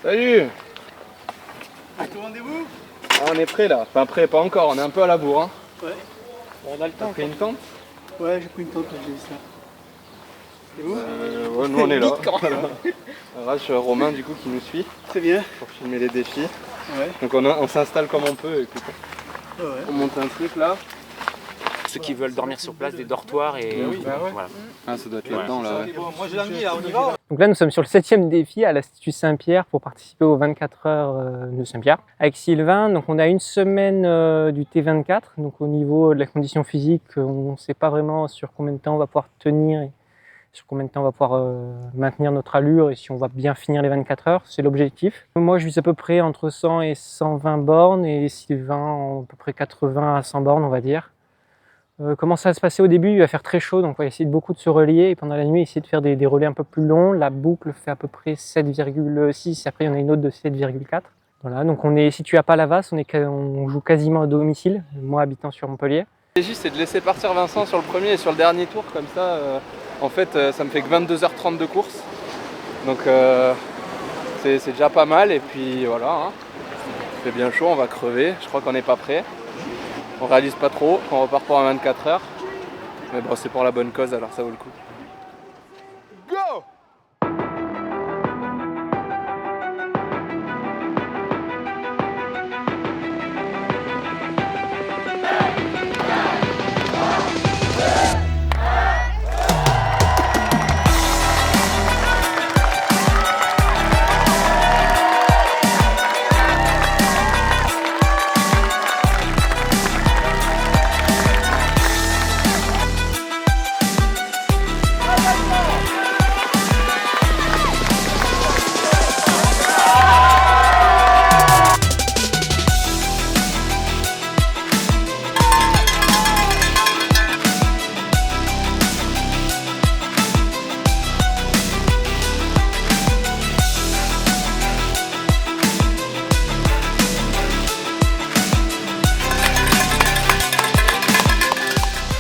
Salut. Tout rendez-vous? On est prêt là, enfin prêt, pas encore, on est un peu à la bourre. Hein. Ouais. On a le temps. T'as pris une tente? Ouais, j'ai pris une tente, j'ai vu ça. Et vous? Ouais, nous on est là. Là. Là, je Romain du coup qui nous suit Très bien. pour filmer les défis. Ouais. Donc on s'installe comme on peut, écoute. Ouais. On monte un truc là. Ceux qui veulent dormir sur place, des dortoirs et Oui, bah ouais. voilà. Ah, ça doit être là-dedans là. Ouais. Bon, moi j'ai l'envie là, on y va. Donc là, nous sommes sur le 7e défi à l'Institut Saint-Pierre pour participer aux 24 heures de Saint-Pierre avec Sylvain. Donc on a une semaine du T24. Donc au niveau de la condition physique, on ne sait pas vraiment sur combien de temps on va pouvoir tenir et sur combien de temps on va pouvoir maintenir notre allure et si on va bien finir les 24 heures. C'est l'objectif. Moi, je vise à peu près entre 100 et 120 bornes et Sylvain à peu près 80 à 100 bornes, on va dire. Comment ça va se passer au début? Il va faire très chaud, donc on va essayer beaucoup de se relier et pendant la nuit essayer de faire des relais un peu plus longs. La boucle fait à peu près 7,6 et après il y en a une autre de 7,4. Voilà, donc on est situé à Palavas, on joue quasiment à domicile, moi habitant sur Montpellier. L'objectif c'est de laisser partir Vincent sur le premier et sur le dernier tour, comme ça en fait ça me fait que 22h30 de course. Donc c'est déjà pas mal et puis voilà. Hein. Il fait bien chaud, on va crever, je crois qu'on n'est pas prêt. On réalise pas trop, on repart pour un 24 heures. Mais bon, c'est pour la bonne cause, alors ça vaut le coup. Go!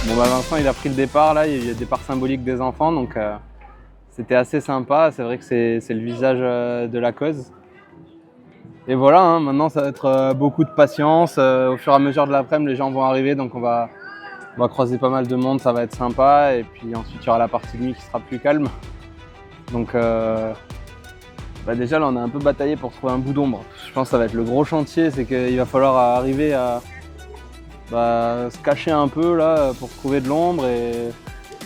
Bon bah Vincent il a pris le départ là, il y a le départ symbolique des enfants donc c'était assez sympa, c'est vrai que c'est le visage de la cause. Et voilà, hein, maintenant ça va être beaucoup de patience, au fur et à mesure de l'après-midi les gens vont arriver donc on va croiser pas mal de monde, ça va être sympa et puis ensuite il y aura la partie de nuit qui sera plus calme. Donc déjà là on a un peu bataillé pour trouver un bout d'ombre. Je pense que ça va être le gros chantier, c'est qu'il va falloir arriver à se cacher un peu là pour trouver de l'ombre et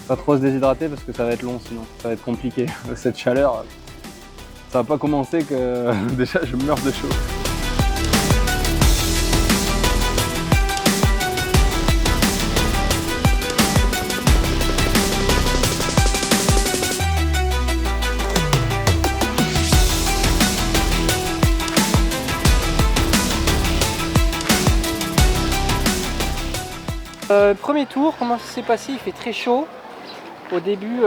pas trop se déshydrater parce que ça va être long sinon, ça va être compliqué. Cette chaleur, ça va pas commencer que déjà je meurs de chaud. Premier tour, comment ça s'est passé? Il fait très chaud. Au début,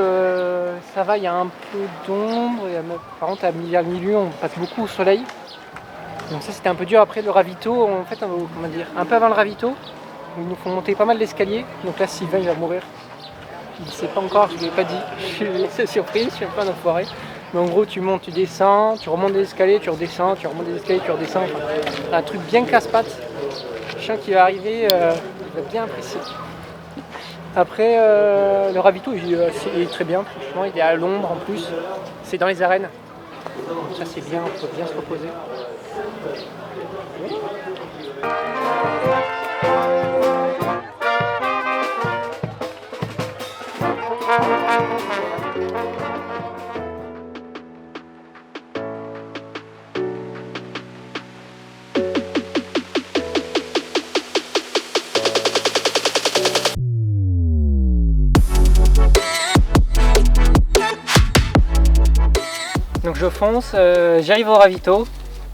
ça va, il y a un peu d'ombre. Par contre, vers le milieu, on passe beaucoup au soleil. Donc ça, c'était un peu dur. Après, le ravito, en fait, comment dire, un peu avant le ravito, il nous faut monter pas mal d'escaliers. Donc là, Sylvain, il va mourir. Il ne sait pas encore, je ne lui ai pas dit. Je suis laissé surprise, je suis un peu un enfoiré. Mais en gros, tu montes, tu descends, tu remontes des escaliers, tu redescends, tu remontes des escaliers, tu redescends. Enfin, un truc bien casse-pattes. Je sens qu'il va arriver, il va bien apprécier. Après, le ravito, il est très bien, franchement, il est à l'ombre en plus. C'est dans les arènes. Donc ça, c'est bien, on peut bien se reposer. Donc je fonce, j'arrive au ravito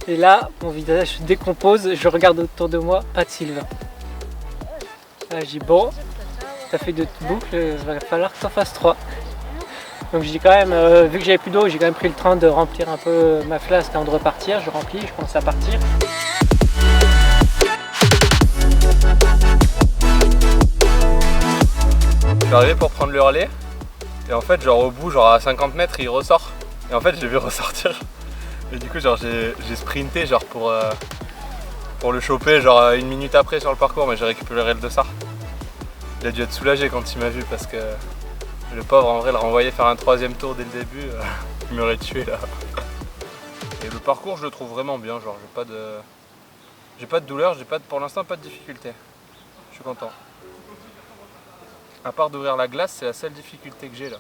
et là mon visage se décompose, je regarde autour de moi, pas de Sylvain. Là je dis bon, t'as fait 2 boucles, il va falloir que t'en fasses 3. Donc je dis quand même, vu que j'avais plus d'eau, j'ai quand même pris le temps de remplir un peu ma flasque avant de repartir, je remplis, je commence à partir. Je suis arrivé pour prendre le relais et en fait genre au bout, genre à 50 mètres il ressort. Et en fait, je l'ai vu ressortir. Et du coup, genre, j'ai sprinté genre pour le choper genre 1 minute après sur le parcours, mais j'ai récupéré le dossard. Il a dû être soulagé quand il m'a vu parce que le pauvre, en vrai, le renvoyer faire un 3e tour dès le début, il m'aurait tué là. Et le parcours, je le trouve vraiment bien, genre j'ai pas de douleur, pour l'instant pas de difficulté. Je suis content. À part d'ouvrir la glace, c'est la seule difficulté que j'ai là.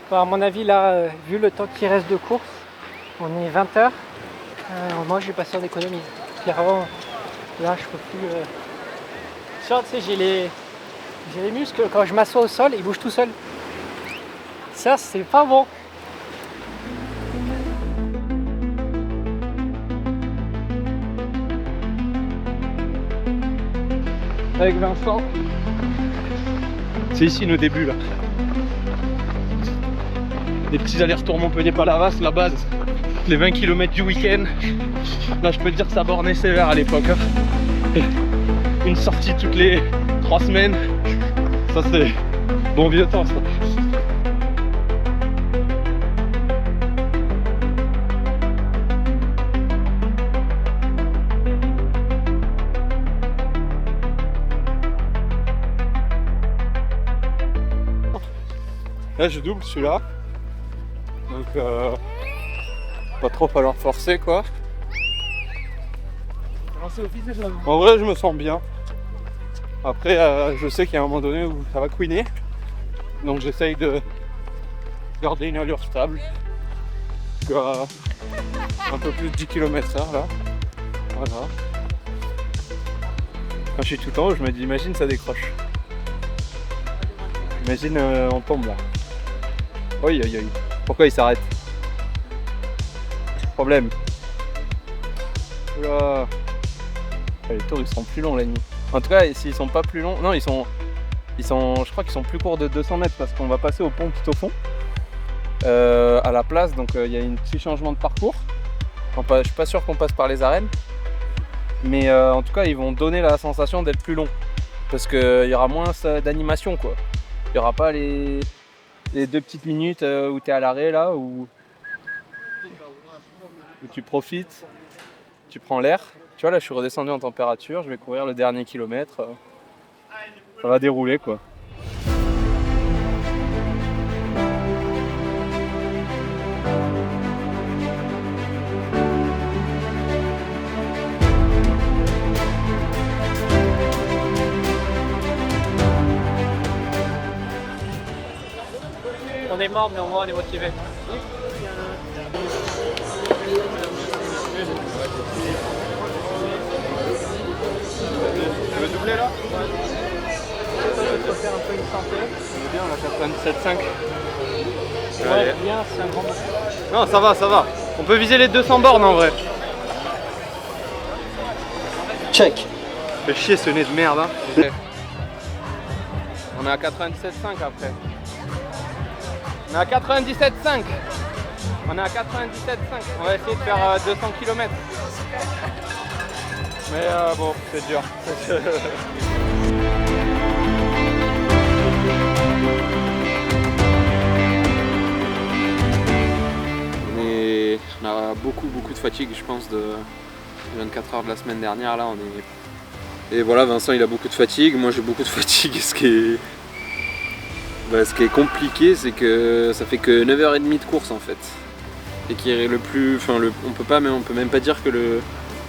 Bon, à mon avis, là, vu le temps qui reste de course, on est 20h. Moi, je vais passer en économie. Clairement, là, je peux plus. Tu sais, j'ai les muscles, quand je m'assois au sol, ils bougent tout seuls. Ça, c'est pas bon. Avec Vincent, c'est ici nos débuts là. Les petits allers-retours Montpellier-Palavas, la base, les 20 km du week-end. Là, je peux te dire que ça bornait sévère à l'époque. Une sortie toutes les 3 semaines. Ça, c'est bon vieux temps, ça. Là, je double celui-là. Donc pas trop falloir forcer quoi. En vrai je me sens bien. Après je sais qu'il y a un moment donné où ça va couiner. Donc j'essaye de garder une allure stable. Un peu plus de 10 km/h là. Voilà. Quand je suis tout en haut je me dis imagine ça décroche. Imagine on tombe là. Oui, oui, oui. Pourquoi il s'arrête? Problème. Oula. Les tours ils sont plus longs la nuit. En tout cas, s'ils sont pas plus longs, non ils sont, je crois qu'ils sont plus courts de 200 mètres parce qu'on va passer au pont tout au fond, à la place. Donc il y a un petit changement de parcours. Enfin, je suis pas sûr qu'on passe par les arènes, mais en tout cas ils vont donner la sensation d'être plus long parce qu'il y aura moins d'animation quoi. Il y aura pas les 2 petites minutes où tu es à l'arrêt là, où tu profites, tu prends l'air. Tu vois là je suis redescendu en température, je vais courir le dernier kilomètre. Ça va dérouler quoi. On est mort, mais au moins on est motivé. Tu veux doubler là? Il faut faire un peu une santé. On est bien, on a 97,5. Ouais, bien, c'est un grand mot. Non, ça va, ça va. On peut viser les 200 bornes en vrai. Check. Fait chier ce nez de merde. Hein. On est à 97,5 après. On est à 97,5. On est à 97,5. On va essayer de faire 200 km. Mais bon, c'est dur. On a beaucoup de fatigue, je pense, de 24 heures de la semaine dernière. Là, Et voilà, Vincent il a beaucoup de fatigue, moi j'ai beaucoup de fatigue. Ce qui est compliqué, c'est que ça fait que 9h30 de course en fait. Et qui est le plus. Enfin, on peut même pas dire que le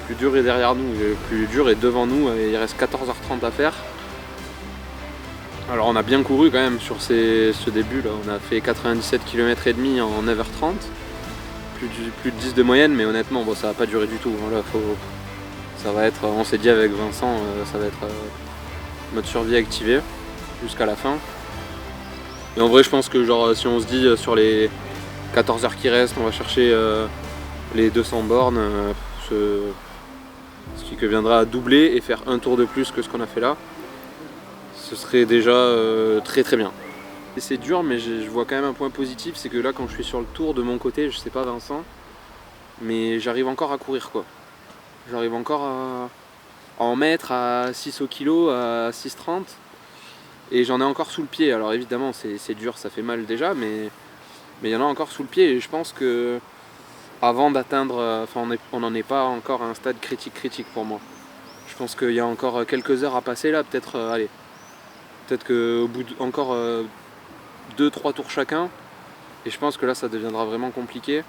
plus dur est derrière nous. Le plus dur est devant nous, et il reste 14h30 à faire. Alors on a bien couru quand même sur ce début là. On a fait 97 km et demi en 9h30. Plus de 10 de moyenne, mais honnêtement bon, ça va pas durer du tout. Là, ça va être, on s'est dit avec Vincent, ça va être mode survie activé jusqu'à la fin. Et en vrai je pense que genre si on se dit sur les 14 heures qui restent, on va chercher les 200 bornes, ce qui viendra à doubler et faire un tour de plus que ce qu'on a fait là. Ce serait déjà très très bien. Et c'est dur, mais je vois quand même un point positif, c'est que là quand je suis sur le tour de mon côté, je sais pas Vincent, mais j'arrive encore à courir quoi. J'arrive encore à en mettre à 6 au kilo, à 6,30, et j'en ai encore sous le pied. Alors évidemment c'est dur, ça fait mal déjà, mais il y en a encore sous le pied, et je pense que avant d'atteindre, on n'en est pas encore à un stade critique pour moi. Je pense qu'il y a encore quelques heures à passer là, peut-être qu'au bout encore 2-3 tours chacun, et je pense que là ça deviendra vraiment compliqué.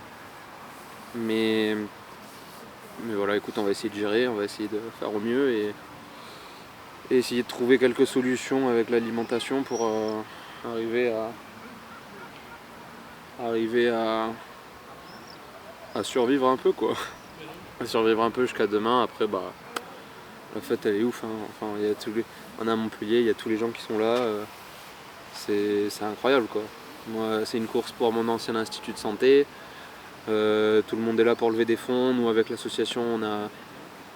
Mais voilà, écoute, on va essayer de gérer, on va essayer de faire au mieux et essayer de trouver quelques solutions avec l'alimentation pour arriver à survivre un peu quoi. À survivre un peu jusqu'à demain. Après la fête elle est ouf, hein. Enfin, on est à Montpellier, il y a tous les gens qui sont là, c'est incroyable quoi. Moi c'est une course pour mon ancien institut de santé. Tout le monde est là pour lever des fonds. Nous avec l'association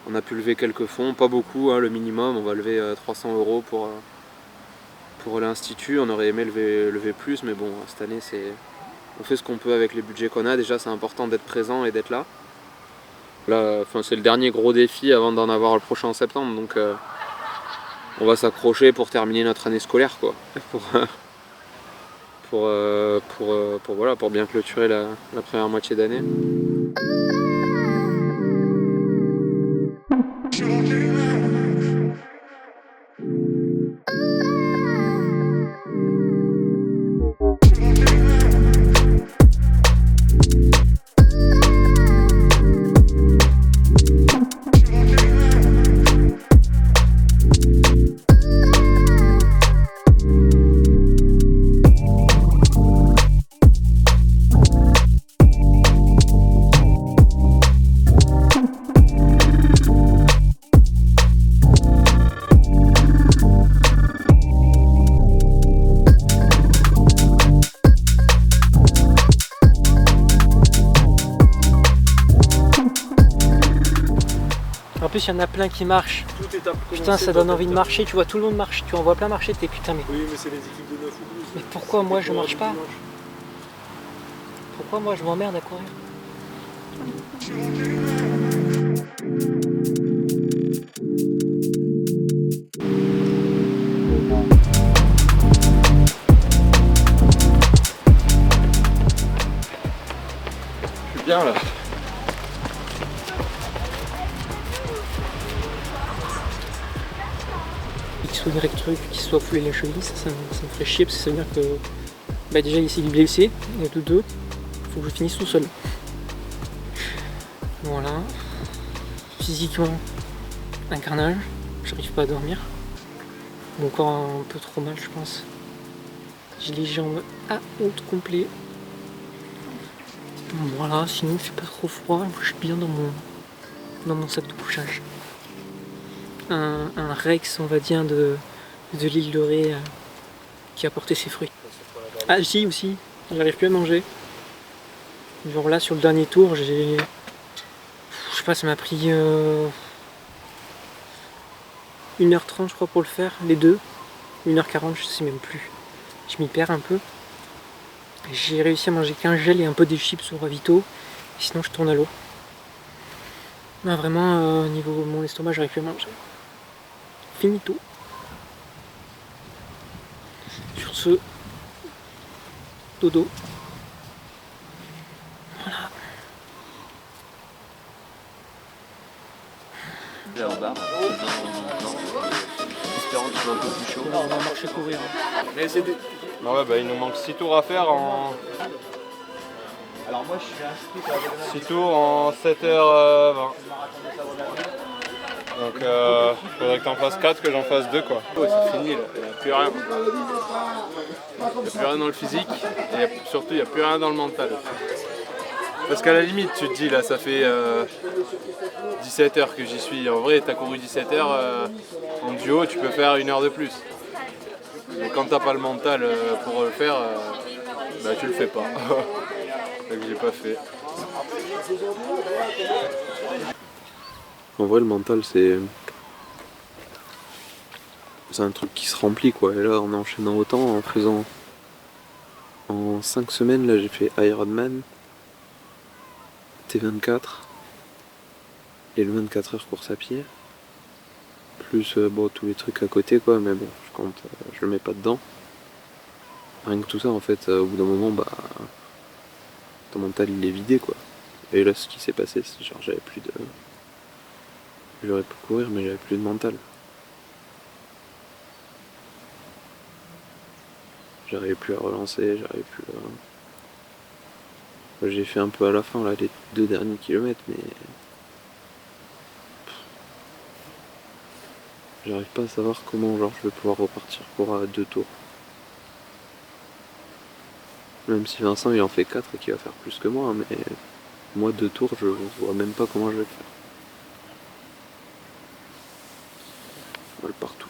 on a pu lever quelques fonds, pas beaucoup, hein, le minimum. On va lever 300 € pour l'institut. On aurait aimé lever plus, mais bon, cette année on fait ce qu'on peut avec les budgets qu'on a. Déjà c'est important d'être présent et d'être là. Là, c'est le dernier gros défi avant d'en avoir le prochain en septembre, donc on va s'accrocher pour terminer notre année scolaire quoi. Pour bien clôturer la première moitié d'année. En plus, il y en a plein qui marchent. Putain, ça donne envie de marcher. Tu vois tout le monde marche. Tu en vois plein marcher. T'es putain, mais. Oui, mais c'est les équipes de 9 ou 12. Mais pourquoi moi je marche pas? Pourquoi moi je m'emmerde à courir? Je suis bien là. Qu'il soit direct truc, qu'il soit foulé la cheville, ça me ferait chier parce que ça veut dire que déjà il s'est blessé, et de deux, il faut que je finisse tout seul. Voilà. Physiquement, un carnage, j'arrive pas à dormir. Mon corps a un peu trop mal je pense. J'ai les jambes à honte complet. Voilà, sinon il fait pas trop froid, moi je suis bien dans mon sac de couchage. Un Rex on va dire de l'île de Ré qui a porté ses fruits. Ah si aussi, j'arrive plus à manger. Genre là sur le dernier tour je sais pas, ça m'a pris 1h30 je crois pour le faire, les deux. 1h40 je sais même plus. Je m'y perds un peu. J'ai réussi à manger qu'un gel et un peu des chips au ravito. Sinon je tourne à l'eau. Vraiment niveau mon estomac j'arrive plus à manger. Finito. Sur ce, dodo. Voilà. soit un peu plus chaud. On va marcher courir. Mais c'est des... Ouais, bah, il nous manque 6 tours à faire en... Alors moi je suis inscrit 6 tours en 7h20. Donc faudrait que t'en fasses 4, que j'en fasse 2 quoi. c'est fini là, il n'y a plus rien. Il n'y a plus rien dans le physique et surtout il n'y a plus rien dans le mental. Parce qu'à la limite tu te dis là ça fait 17 heures que j'y suis. En vrai t'as couru 17 heures en duo, tu peux faire 1 heure de plus. Mais quand t'as pas le mental pour le faire, bah tu le fais pas. Donc j'ai pas fait. En vrai, le mental, c'est un truc qui se remplit, quoi. Et là, en enchaînant autant, en faisant... En 5 semaines, là, j'ai fait Ironman, T24, et le 24 heures course à pied. Plus, bon, tous les trucs à côté, quoi. Mais bon, je compte, je le mets pas dedans. Rien que tout ça, en fait, au bout d'un moment, bah... ton mental, il est vidé, quoi. Et là, ce qui s'est passé, c'est genre, j'avais plus de... J'aurais pu courir, mais j'avais plus de mental. J'arrivais plus à relancer, j'arrivais plus à... J'ai fait un peu à la fin, là, les 2 derniers kilomètres, mais... J'arrive pas à savoir comment, genre, je vais pouvoir repartir pour 2 tours. Même si Vincent, il en fait 4 et qu'il va faire plus que moi, mais... Moi, 2 tours, je vois même pas comment je vais le faire. Mal partout.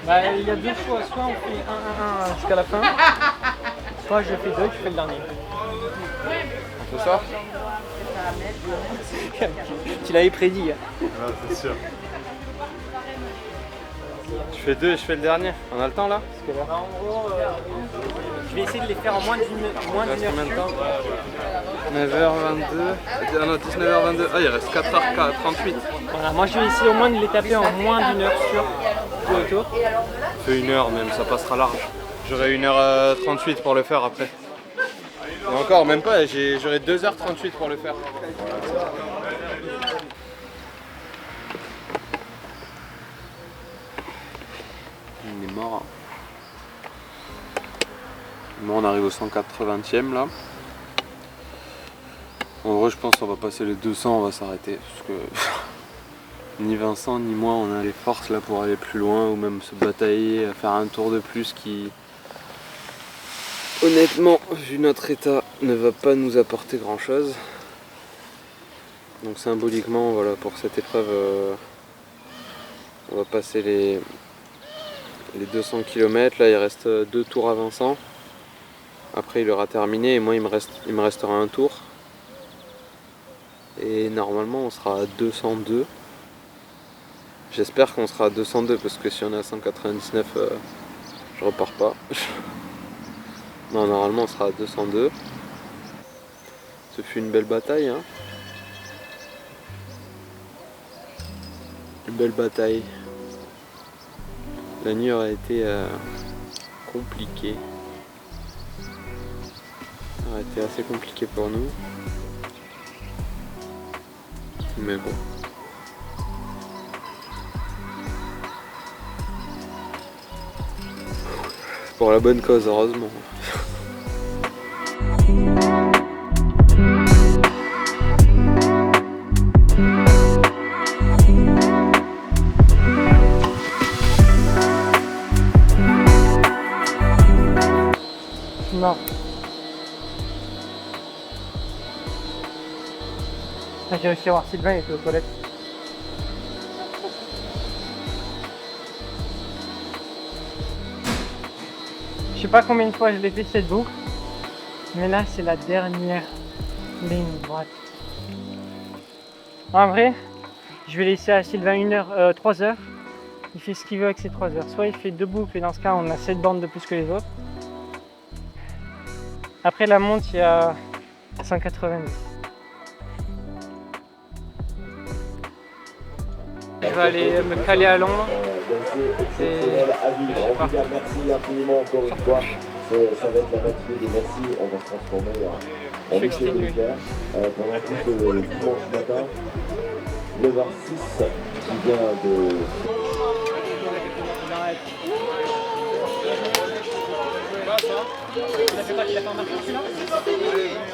Bah, il y a 2 choix, soit on fait 1-1-1 jusqu'à la fin, soit je fais 2 et tu fais le dernier. C'est ça? Tu l'avais prédit. Ouais, c'est sûr. Tu fais 2 et je fais le dernier. On a le temps là? En gros, je vais essayer de les faire en moins d'une heure. Combien de temps? 9h22. Ah non, 19h22. Ah, il reste 4h38. Voilà, moi je vais essayer au moins de les taper en moins d'une heure sur tout le tour. Fais 1 heure même, ça passera large. J'aurai 1h38 pour le faire après. Et encore, même pas, j'aurai 2h38 pour le faire. Il est mort. Moi, on arrive au 180e là. En vrai, je pense qu'on va passer les 200, on va s'arrêter. Parce que ni Vincent ni moi, on a les forces là pour aller plus loin ou même se batailler, à faire un tour de plus qui, honnêtement, vu notre état, ne va pas nous apporter grand chose. Donc symboliquement, voilà, pour cette épreuve, on va passer les 200 km. Là, il reste 2 tours à Vincent. Après, il aura terminé et moi, il me restera un tour. Et normalement, on sera à 202. J'espère qu'on sera à 202 parce que si on est à 199, je repars pas. Non, normalement, on sera à 202. Ce fut une belle bataille, hein. Une belle bataille. La nuit aurait été compliquée. Ça aurait été assez compliqué pour nous. Mais bon. Pour la bonne cause, heureusement. j'ai réussi à voir Sylvain, il était aux toilettes. Je sais pas combien de fois je l'ai fait cette boucle, mais là c'est la dernière ligne droite. En vrai, je vais laisser à Sylvain 3 heures. Il fait ce qu'il veut avec ces 3 heures. Soit il fait 2 boucles et dans ce cas on a 7 bandes de plus que les autres. Après la monte il y a 190. Je vais aller me caler à Londres. Et je sais pas. Merci infiniment encore une fois. Ça va être la matinée des merci. On va se transformer en lycée militaire pendant tout le dimanche matin. Le 26 qui vient de...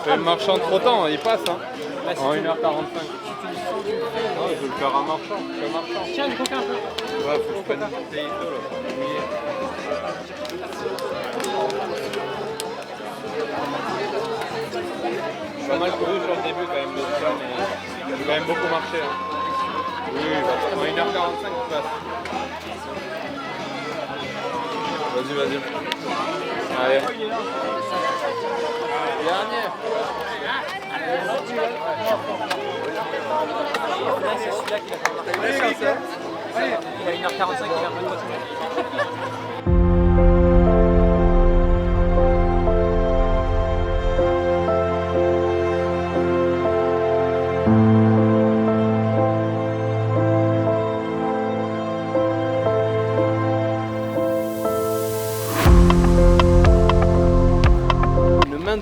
Le marchand trop temps, il passe hein. En 1h45. Non, je vais le faire en marchant. Tiens, une coca un peu. Ouais, faut que je prenne une bouteille d'eau là. Pas mal couru sur le début quand même de ça, mais j'ai quand même beaucoup marché. Hein. Oui, en 1h45 tu passes. Vas-y. Allez. Dernière. C'est celui-là qui l'a fait. Il a 1h45, il a un peu de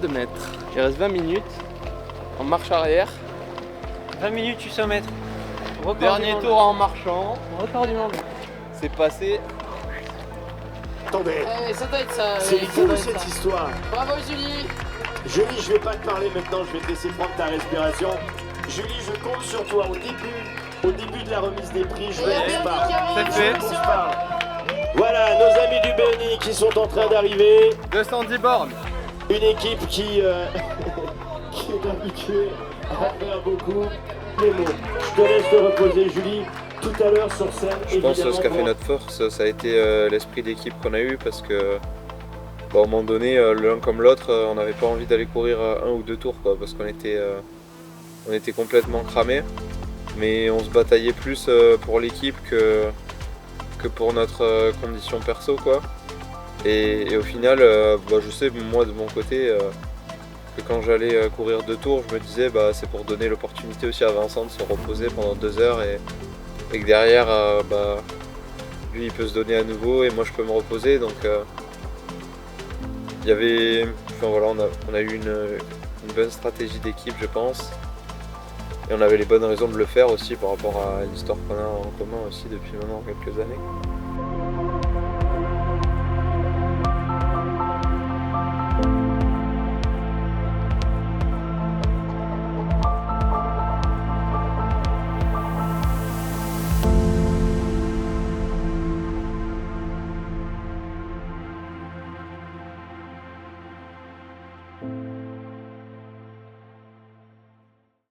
De mètres. Il reste 20 minutes en marche arrière. 20 minutes 800 mètres. Record Dernier tour en marchant. Record du monde. C'est passé. Attendez, ça doit être ça. c'est fou cette histoire. Bravo Julie. Julie, je vais pas te parler maintenant, je vais te laisser prendre ta respiration. Julie, je compte sur toi au début de la remise des prix, je veux qu'on se parle. C'est fait. Qu'on se parle. Voilà, nos amis du Berny qui sont en train d'arriver. 210 bornes. Une équipe qui est habituée à faire beaucoup. Les mots. Je te laisse te reposer, Julie. Tout à l'heure sur scène. Je pense que ce qui a fait notre force, ça a été l'esprit d'équipe qu'on a eu parce que à un moment donné, l'un comme l'autre, on n'avait pas envie d'aller courir 1 ou 2 tours quoi, parce qu'on était complètement cramés. Mais on se bataillait plus pour l'équipe que pour notre condition perso quoi. Et au final, je sais moi de mon côté que quand j'allais courir 2 tours, je me disais c'est pour donner l'opportunité aussi à Vincent de se reposer pendant 2 heures et que derrière lui il peut se donner à nouveau et moi je peux me reposer. Donc il y avait, on a eu une bonne stratégie d'équipe je pense. Et on avait les bonnes raisons de le faire aussi par rapport à l'histoire qu'on a en commun aussi depuis maintenant quelques années.